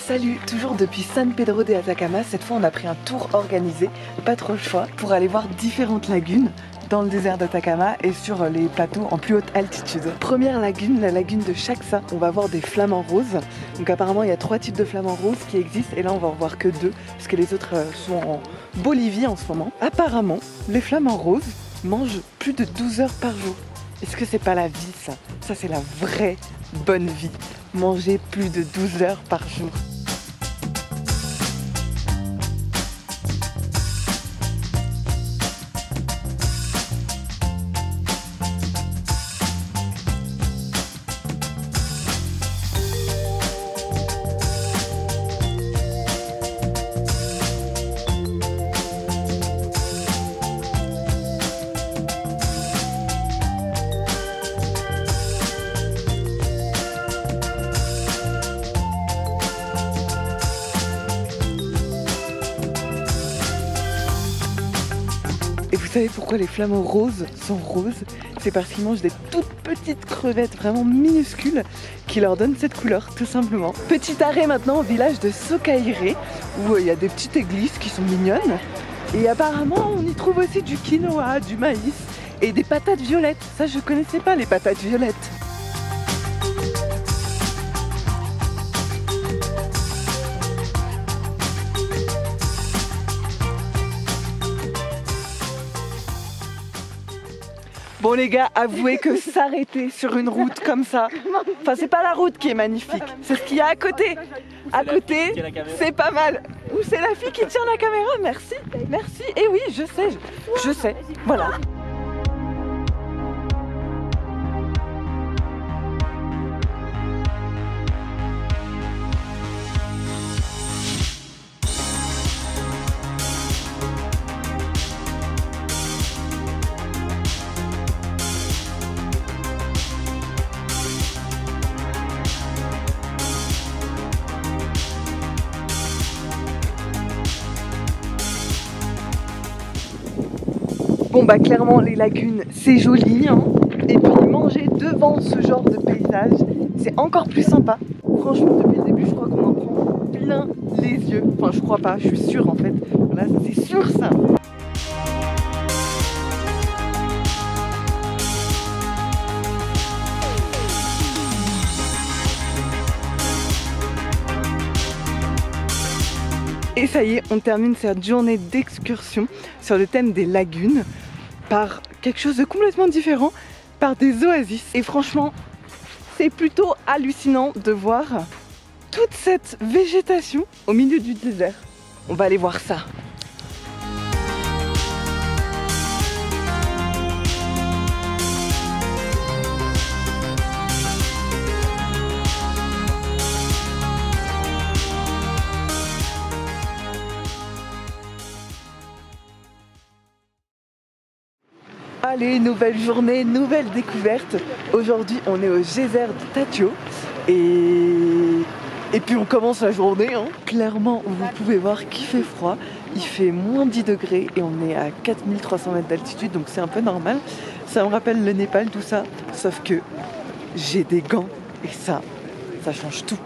Salut, toujours depuis San Pedro de Atacama. Cette fois on a pris un tour organisé, pas trop le choix, pour aller voir différentes lagunes dans le désert d'Atacama et sur les plateaux en plus haute altitude. Première lagune, la lagune de Chaxa. On va voir des flamants roses. Donc apparemment il y a 3 types de flamants roses qui existent et là on va en voir que 2 parce que les autres sont en Bolivie en ce moment. Apparemment les flamants roses mangent plus de 12 heures par jour. Est-ce que c'est pas la vie ça? Ça c'est la vraie bonne vie. Manger plus de 12 heures par jour. Et vous savez pourquoi les flamants roses sont roses? C'est parce qu'ils mangent des toutes petites crevettes vraiment minuscules qui leur donnent cette couleur tout simplement. Petit arrêt maintenant au village de Socaire où il y a des petites églises qui sont mignonnes. Et apparemment on y trouve aussi du quinoa, du maïs et des patates violettes. Ça je connaissais pas les patates violettes. Bon les gars, avouez que s'arrêter sur une route comme ça, enfin c'est pas la route qui est magnifique, c'est ce qu'il y a à côté. À côté, c'est pas mal. Ou c'est la fille qui tient la caméra, merci, merci. Et oui, je sais, voilà. Bon bah clairement les lagunes c'est joli hein. Et puis manger devant ce genre de paysage c'est encore plus sympa. Franchement depuis le début je crois qu'on en prend plein les yeux. Enfin je crois pas, je suis sûre en fait. Voilà c'est sûr ça. Et ça y est, on termine cette journée d'excursion sur le thème des lagunes par quelque chose de complètement différent, par des oasis. Et franchement, c'est plutôt hallucinant de voir toute cette végétation au milieu du désert. On va aller voir ça. Allez, nouvelle journée, nouvelle découverte. Aujourd'hui, on est au geyser de Tatio et puis on commence la journée. Hein. Clairement, vous pouvez voir qu'il fait froid. Il fait moins 10 degrés et on est à 4300 mètres d'altitude, donc c'est un peu normal. Ça me rappelle le Népal, tout ça. Sauf que j'ai des gants et ça change tout.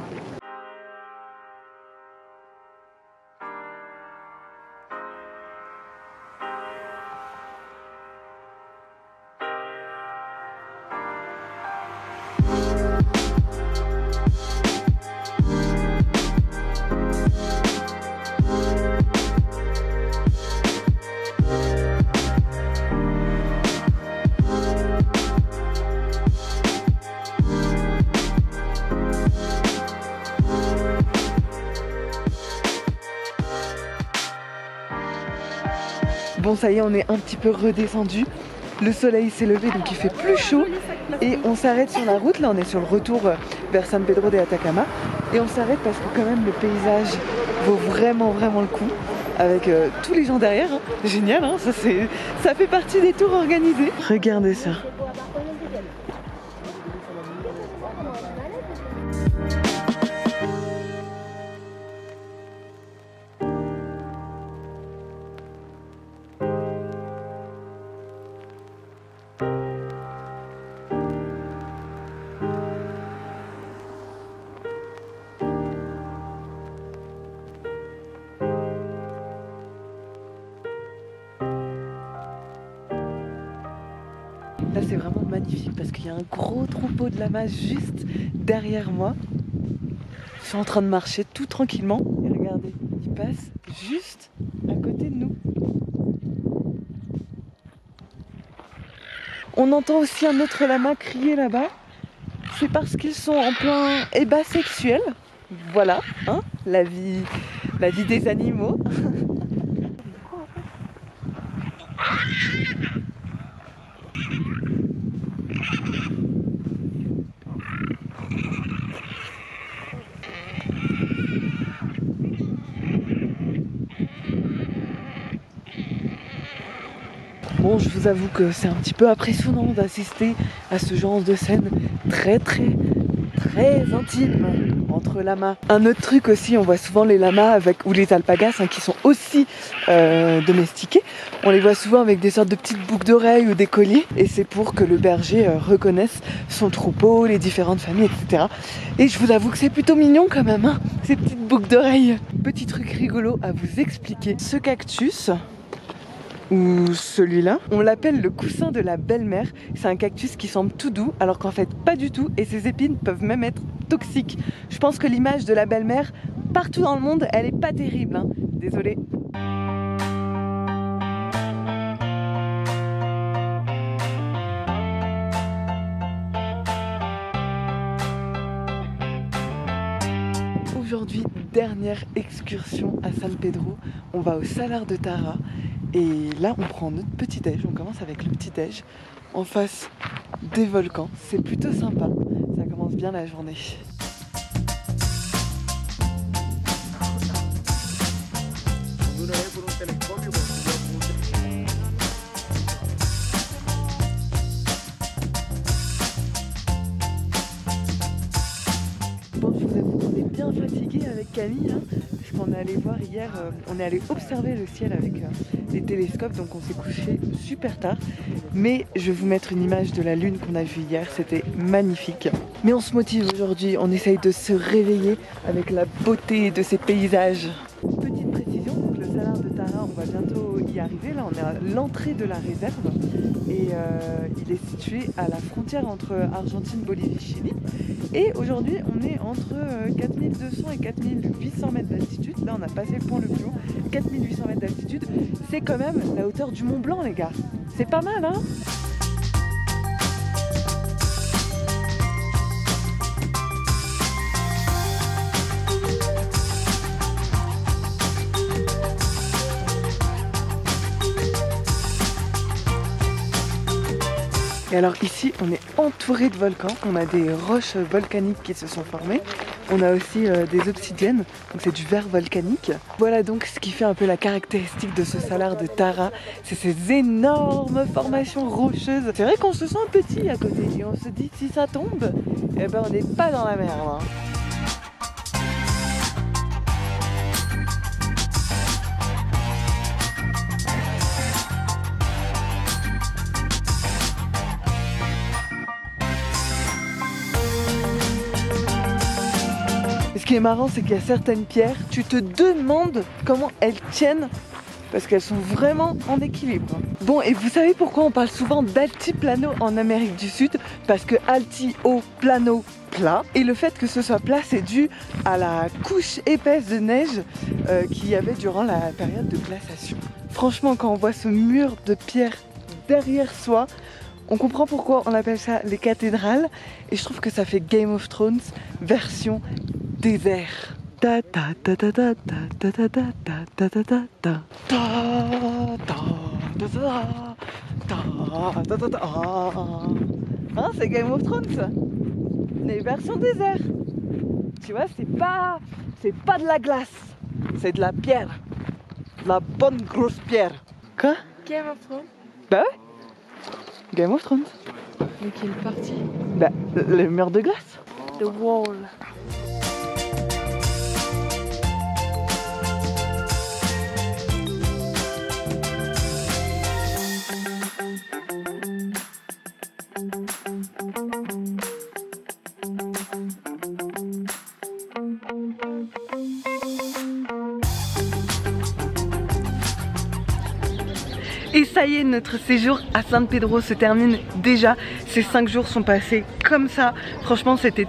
Bon ça y est, on est un petit peu redescendu. Le soleil s'est levé donc il fait plus chaud. Et on s'arrête sur la route, là on est sur le retour vers San Pedro de Atacama. Et on s'arrête parce que quand même le paysage vaut vraiment le coup. Avec tous les gens derrière, hein. Génial hein, ça fait partie des tours organisés. Regardez ça. c'est vraiment magnifique parce qu'il y a un gros troupeau de lamas juste derrière moi. Ils sont en train de marcher tout tranquillement. Et regardez, ils passent juste à côté de nous. On entend aussi un autre lama crier là-bas. C'est parce qu'ils sont en plein ébat sexuel. Voilà, hein, la vie des animaux. Bon, je vous avoue que c'est un petit peu impressionnant d'assister à ce genre de scène très intime entre lamas. Un autre truc aussi, on voit souvent les lamas ou les alpagas qui sont aussi domestiqués. On les voit souvent avec des sortes de petites boucles d'oreilles ou des colliers, et c'est pour que le berger reconnaisse son troupeau, les différentes familles, etc. Et je vous avoue que c'est plutôt mignon quand même, hein, ces petites boucles d'oreilles. Petit truc rigolo à vous expliquer. Ce cactus, ou celui-là, on l'appelle le coussin de la belle-mère. C'est un cactus qui semble tout doux alors qu'en fait pas du tout, et ses épines peuvent même être toxiques. Je pense que l'image de la belle-mère partout dans le monde, elle est pas terrible, hein. Désolée. Aujourd'hui, dernière excursion à San Pedro. On va au Salar de Tara. Et là, on prend notre petit-déj. On commence avec le petit-déj en face des volcans. C'est plutôt sympa. Ça commence bien la journée. Bon, je vous avoue qu'on est bien fatigué avec Camille, hein, parce qu'on est allé voir hier, on est allé observer le ciel avec les télescopes, donc on s'est couché super tard. Mais je vais vous mettre une image de la lune qu'on a vue hier, c'était magnifique. Mais on se motive aujourd'hui, on essaye de se réveiller avec la beauté de ces paysages. Petite précision, donc le Salar de Tara, on va bientôt y arriver. Là, on est à l'entrée de la réserve et il est situé à la frontière entre Argentine, Bolivie, Chili. Et aujourd'hui, on est entre 4200 et 4800 mètres d'altitude. Là, on a passé le point le plus haut, 4800 mètres d'altitude. C'est quand même la hauteur du Mont Blanc, les gars. C'est pas mal, hein? Et alors ici, on est entouré de volcans, on a des roches volcaniques qui se sont formées, on a aussi des obsidiennes, donc c'est du verre volcanique. Voilà donc ce qui fait un peu la caractéristique de ce salar de Tara, c'est ces énormes formations rocheuses. C'est vrai qu'on se sent petit à côté et on se dit si ça tombe, eh ben on n'est pas dans la merde, hein. Ce qui est marrant, c'est qu'il y a certaines pierres, tu te demandes comment elles tiennent parce qu'elles sont vraiment en équilibre. Bon, et vous savez pourquoi on parle souvent d'altiplano en Amérique du Sud? Parce que alti, haut, plano, plat. Et le fait que ce soit plat, c'est dû à la couche épaisse de neige qu'il y avait durant la période de glaciation. Franchement, quand on voit ce mur de pierre derrière soi, on comprend pourquoi on appelle ça les cathédrales. Et je trouve que ça fait Game of Thrones version désert. Ta ta ta ta ta ta ta ta ta ta ta ta ta ta ta ta ta. Hein, c'est Game of Thrones, les versions désert. Tu vois, c'est pas de la glace, c'est de la pierre, de la bonne grosse pierre. Quoi? Game of Thrones. Bah ouais, Game of Thrones. Mais quelle partie? Bah, le mur de glace. The Wall. Et ça y est, notre séjour à San Pedro se termine déjà. Ces 5 jours sont passés comme ça. Franchement, c'était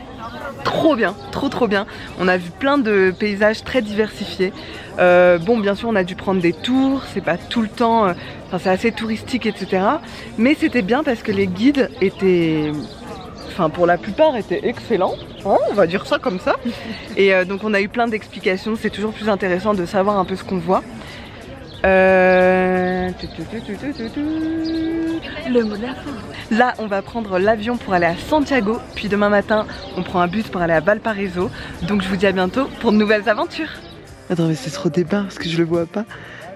trop bien, trop bien. On a vu plein de paysages très diversifiés. Bon, bien sûr, on a dû prendre des tours, c'est pas tout le temps, enfin c'est assez touristique, etc. Mais c'était bien parce que les guides étaient, enfin pour la plupart étaient excellents, hein, on va dire ça comme ça. Et donc on a eu plein d'explications, c'est toujours plus intéressant de savoir un peu ce qu'on voit. Le mot de la fin. Là, on va prendre l'avion pour aller à Santiago, puis demain matin, on prend un bus pour aller à Valparaiso. Donc je vous dis à bientôt pour de nouvelles aventures. Attends, mais c'est trop débat parce que je le vois pas.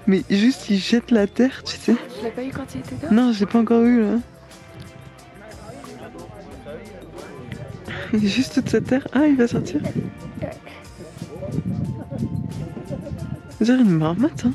Mais juste, il jette la terre, tu sais. Tu l'as pas eu quand il était là? Non, je l'ai pas encore eu là. Juste toute cette terre. Ah, il va sortir. On dirait une marmotte, hein.